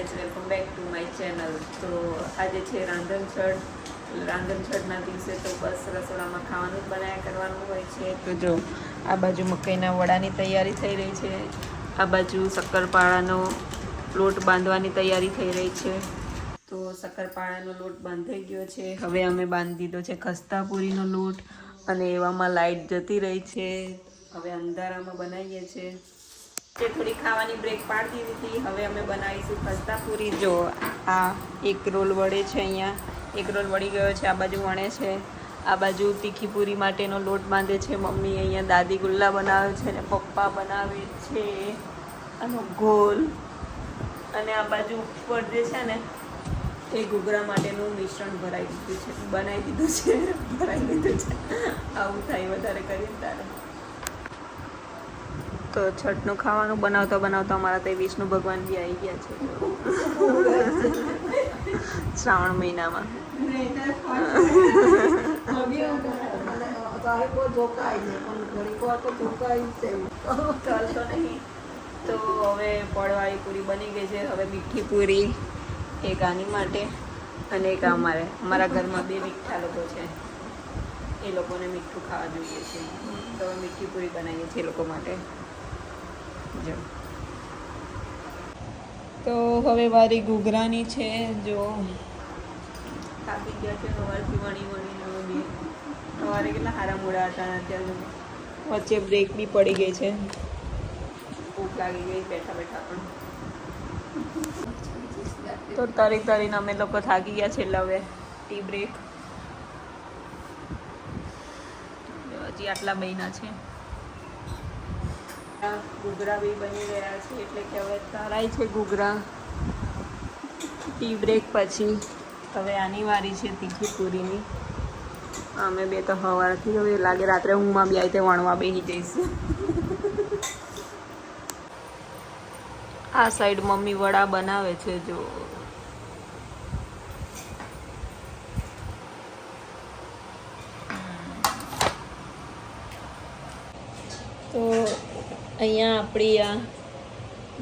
Guys, welcome back to my channel. તો આજે છે રાંધણછઠના દિવસે તો બસ રસોડામાં ખાવાનું જ બનાવ્યા કરવાનું હોય છે. તો જો આ બાજુ મકાઈના વડાની તૈયારી થઈ રહી છે, આ બાજુ શક્કરપારાનો લોટ બાંધવાની તૈયારી થઈ રહી છે. તો શક્કરપારાનો લોટ બાંધાઈ ગયો છે. હવે અમે બાંધી દીધો છે ખસ્તા પૂરીનો લોટ અને એવામાં લાઇટ જતી રહી છે. હવે અંધારામાં બનાવીએ છીએ. થોડી ખાવાની બ્રેક પાડી દીધી હતી. હવે અમે બનાવીશું ખસ્તા પૂરી. જો આ એક રોલ વળે છે, અહીંયા એક રોલ વળી ગયો છે, આ બાજુ વણે છે, આ બાજુ તીખી પૂરી માટેનો લોટ બાંધે છે મમ્મી, અહીંયા દાદી ગુલ્લા બનાવે છે ને પપ્પા બનાવે છે આનો ગોલ, અને આ બાજુ ઉપર જે છે ને એ ઘૂઘરા માટેનું મિશ્રણ બનાવી દીધું છે. આવું થાય વધારે કરીને તારે. તો છઠનું ખાવાનું બનાવતા બનાવતા અમારા તે વિષ્ણુ ભગવાન બી આવી ગયા છે શ્રાવણ મહિનામાં. ચાલતો નહીં. તો હવે પડવાળી પૂરી બની ગઈ છે. હવે મીઠી પૂરી એક આની માટે અને એક અમારા ઘરમાં બે મીઠા લોકો છે, એ લોકોને મીઠું ખાવા જોઈએ છે. તો મીઠી પૂરી બનાવીએ છીએ એ લોકો માટે. તો હવે વારી ઘૂઘરાની છે. જો થાકી ગયા છે સવારથી વણીને. સવારે કેટલા હારા મોડા હતા, અત્યારે વચ્ચે બ્રેક બી પડી ગઈ છે. ભૂખ લાગી ગઈ બેઠા બેઠા પણ. તો તરીને અમે લોકો થાકી ગયા છે એટલે હવે ટી બ્રેક. હજી આટલા મહિના છે. ઘૂઘરા બી બની ગયા છે એટલે કે હવે તરાય છે ઘૂઘરા. ટી બ્રેક પછી હવે આની વારી છે તીખી પૂરીની. અમે બે તો સવારથી હવે લાગે રાત્રે ઊંઘમાં બી આવી તે વણવા બેસી જઈશું. આ સાઈડ મમ્મી વડા બનાવે છે. જો તો અહીંયા આપણી આ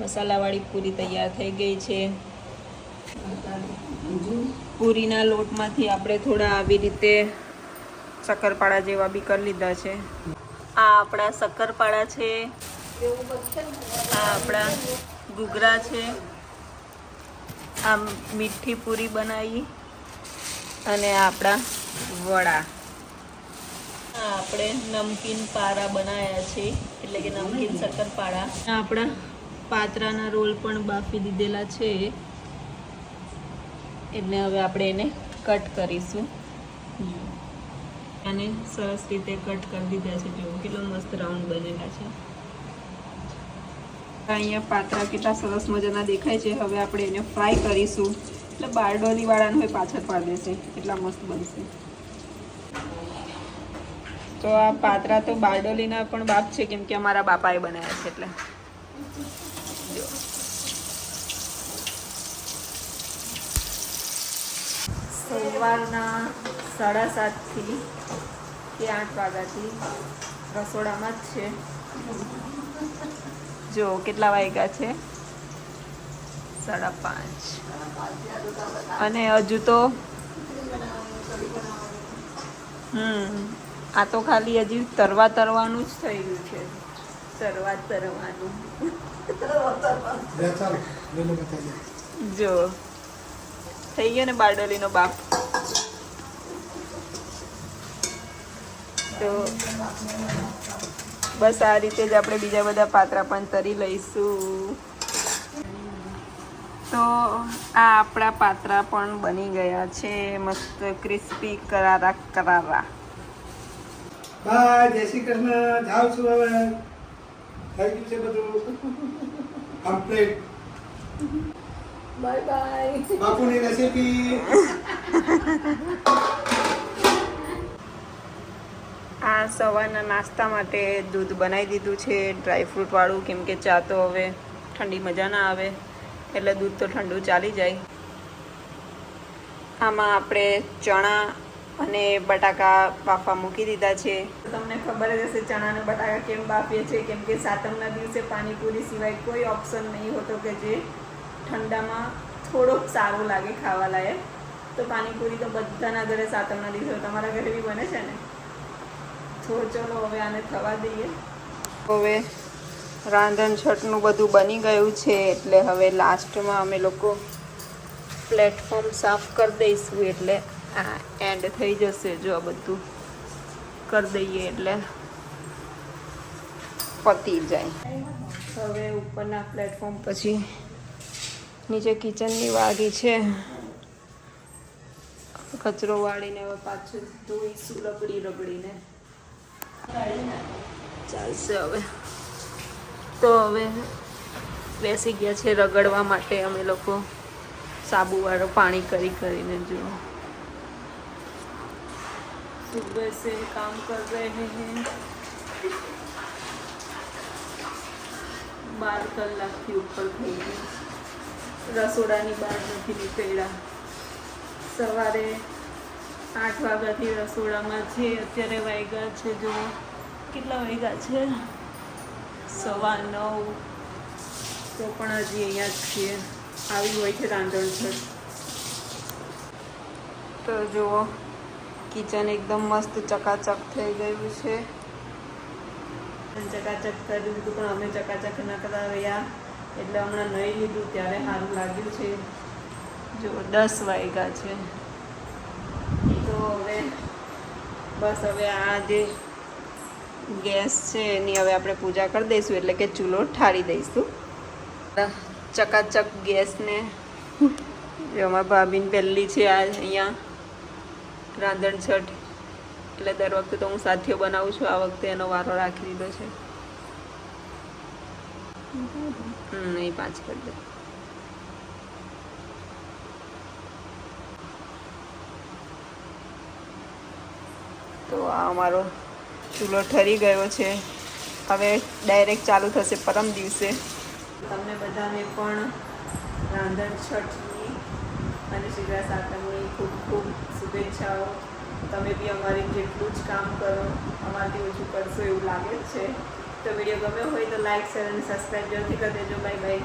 મસાલાવાળી પૂરી તૈયાર થઈ ગઈ છે. પૂરીના લોટમાંથી આપણે થોડા આવી રીતે શક્કરપારા જેવા બી કરી લીધા છે. આ આપણા શક્કરપારા છે, આ આપણા ઘૂઘરા છે, આ મીઠી પૂરી બનાવી અને આપણા વડા. આપણે નમકીન પારા બનાવ્યા છે, એટલે કે નમકીન શક્કરપારા. આપણા પાત્રાના રોલ પણ બાફી દીધેલા છે, એટલે હવે આપણે એને કટ કરીશું. અને સરસ રીતે કટ કરી દીધા છે. જો કેટલો મસ્ત રાઉન્ડ બનેલા છે. અહીંયા પાત્રા કેટલા સરસ મજાના દેખાય છે. હવે આપણે એને ફ્રાય કરીશું, એટલે બારડોલી વાળાનું હોય પાછળ પાડી દેશે, એટલા મસ્ત બનશે. તો આ પાત્રા તો બારડોલીના પણ બાપ છે, કેમ કે અમારા બાપાએ બનાવ્યા છે. એટલે સવારના 7:30 કે 8 વાગ્યાથી રસોડામાં જ છે. જો કેટલા વાગ્યા છે, 5:30. અને હજુ તો આ તો ખાલી હજી તરવાનું જ થઈ ગયું છે. તરવાનું જો થઈ ગયો ને બારડોલીનો બાપ. તો બસ આ રીતે જ આપણે બીજા બધા પાત્રા પણ તરી લઈશું. તો આ આપણા પાત્રા પણ બની ગયા છે, મસ્ત ક્રિસ્પી કરારા. બાય, જય શ્રી કૃષ્ણ. જાઉં છું હવે. થઈ ગયું છે બધું કમ્પ્લીટ. Bye bye. બાપુની રેસીપી. આ સવારના નાસ્તા માટે દૂધ બનાવી દીધું છે ડ્રાયફ્રૂટ વાળું, કેમ કે ચા તો હવે ઠંડી મજા ના આવે, એટલે દૂધ તો ઠંડુ ચાલી જાય. આમાં આપણે ચણા અને બટાકા બાફવા મૂકી દીધા છે. તમને ખબર જ હશે ચણા અને બટાકા કેમ બાફીએ છીએ, કેમ કે સાતમના દિવસે પાણીપુરી સિવાય કોઈ ઓપ્શન નહીં હોતો કે જે ઠંડામાં થોડોક સારું લાગે ખાવા લાયક. તો પાણીપુરી તો બધાના ઘરે સાતમના દિવસે તમારા ઘરે બી બને છે ને. તો ચલો હવે આને થવા દઈએ. હવે રાંધણ છઠનું બધું બની ગયું છે એટલે હવે લાસ્ટમાં અમે લોકો પ્લેટફોર્મ સાફ કરી દઈશું એટલે આ એન્ડ થઈ જશે. જો આ બધું કરી દઈએ એટલે પતી જાય. હવે ઉપરના પ્લેટફોર્મ પછી નીચે કિચનની વાડી છે, કચરો વાળીને હવે પાછું ધોઈશું રગડીને ચાલશે. હવે તો હવે બેસી ગયા છે રગડવા માટે અમે લોકો. સાબુવાળું પાણી કરીને જો સુબહ से काम कर रहे हैं. 12 કલાકથી ઉપર થઈ ગઈ. રસોડાની બહાર નથી નીકળ્યા. સવારે 8 વાગ્યાથી રસોડામાં છે. અત્યારે વાગ્યા છે જો કેટલા વાગ્યા છે 9:15. તો પણ હજી અહીંયા જ છીએ. આવી હોય છે રાંધણછઠ. તો જુઓ કિચન એકદમ મસ્ત ચકાચક થઈ ગયું છે. ચકાચક કરી દીધું પણ અમે ચકાચક ન કરાવ્યા એટલે હમણાં નહીં લીધું ત્યારે સારું લાગ્યું છે. જો 10 વાગ્યા છે. તો હવે બસ હવે આ જે ગેસ છે એની હવે આપણે પૂજા કરી દઈશું એટલે કે ચૂલો ઠારી દઈશું. ચકાચક ગેસને અમારા ભાભીને પહેલી છે આ અહીંયા રાંધણછઠ એટલે દર વખતે તો હું સાથીઓ બનાવું છું. આ વખતે એનો વારો રાખી દીધો છે. નહીં 5 કરી દે. તો આ અમારો ચૂલો ઠરી ગયો છે. હવે ડાયરેક્ટ ચાલુ થશે પરમ દિવસે. તમને બધાને પણ રાંધણછઠની અને શીતળા સાતમની ખૂબ ખૂબ શુભેચ્છાઓ. તમે બી અમારી જેટલું જ કામ કરો, અમારાથી ઓછું કરશો એવું લાગે જ છે. તો વિડીયો ગમ્યો હોય તો લાઈક, શેર અને સબસ્ક્રાઈબ જરૂરથી કરી દેજો. Bye bye.